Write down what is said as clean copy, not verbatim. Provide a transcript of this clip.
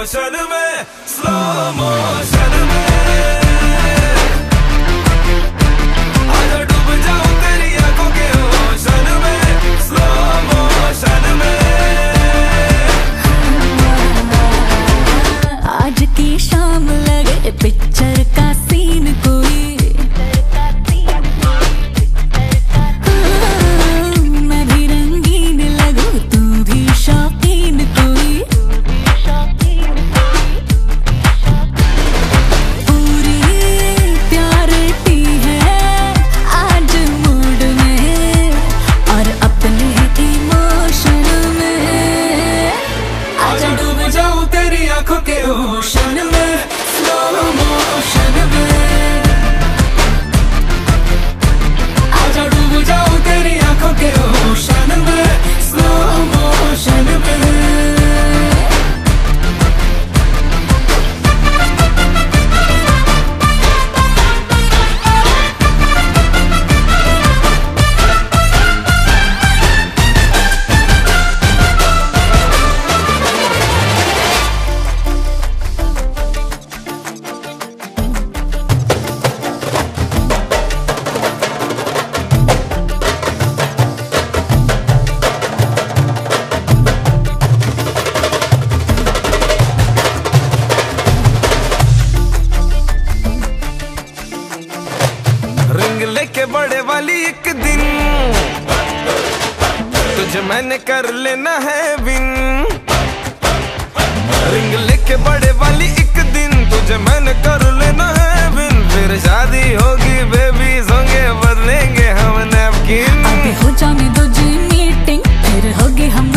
Motion में, slow motion में आजा डूब जाऊं तेरी आंखों के ओशन में, स्लो मोशन में। आज की शाम लगे पिक्चर का सीन कोई, मैं भी रंगीन लगूं तू भी शौकीन कोई, पूरी प्यारिटी है आज मूड में और अपने इमोशन में। आजा डूब जाऊं तेरी आंखों के ओशन में, स्लो मोशन में आजा डूब जाऊं तेरी आंखों के ओशन में, स्लो मोशन में। रिंग लेके बड़े वाली एक दिन तुझे मैंने कर लेना है विन, रिंग लेके बड़े वाली एक दिन तुझे मैंने कर लेना है विन। फिर शादी होगी बेबी होंगे बदलेंगे हम नैपकिन, अभी हो जाने दो जी मीटिंग फिर होगी हम